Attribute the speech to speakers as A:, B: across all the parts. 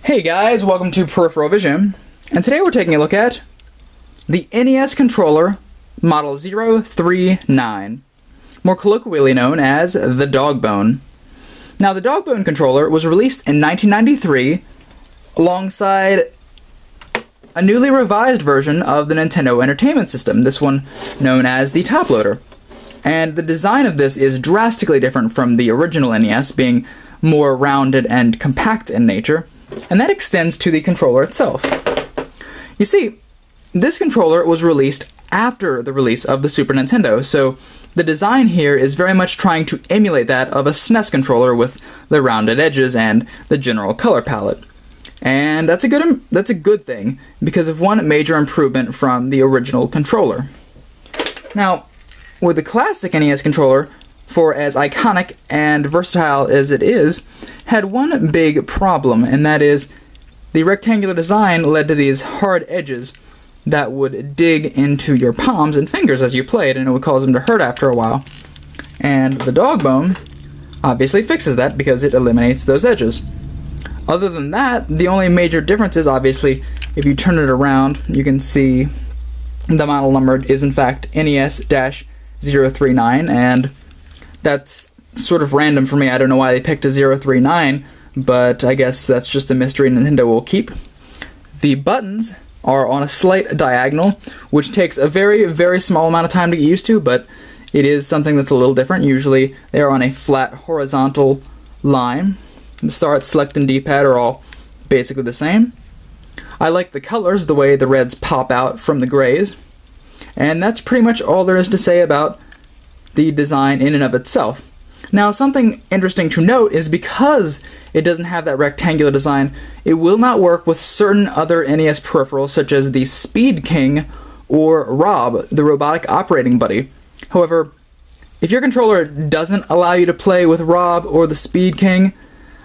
A: Hey guys, welcome to Peripheral Vision, and today we're taking a look at the NES controller Model 039, more colloquially known as the Dogbone. Now, the Dogbone controller was released in 1993 alongside a newly revised version of the Nintendo Entertainment System, this one known as the Top Loader. And the design of this is drastically different from the original NES, being more rounded and compact in nature. And that extends to the controller itself. You see, this controller was released after the release of the Super Nintendo, so the design here is very much trying to emulate that of a SNES controller with the rounded edges and the general color palette. And that's a good thing, because of one major improvement from the original controller. Now, with the classic NES controller, for as iconic and versatile as it is, had one big problem, and that is the rectangular design led to these hard edges that would dig into your palms and fingers as you played, and it would cause them to hurt after a while. And the Dogbone obviously fixes that because it eliminates those edges. Other than that, the only major difference is obviously if you turn it around, you can see the model number is in fact NES-039, and that's sort of random for me. I don't know why they picked a 039, but I guess that's just a mystery Nintendo will keep. The buttons are on a slight diagonal, which takes a very, very small amount of time to get used to, but it is something that's a little different. Usually they are on a flat horizontal line. The start, select, and D-pad are all basically the same. I like the colors, the way the reds pop out from the grays. And that's pretty much all there is to say about the design in and of itself. Now, something interesting to note is because it doesn't have that rectangular design, it will not work with certain other NES peripherals such as the Speed King or Rob, the robotic operating buddy. However, if your controller doesn't allow you to play with Rob or the Speed King,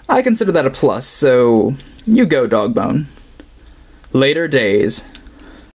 A: I consider that a plus, so you go, Dogbone. Later days.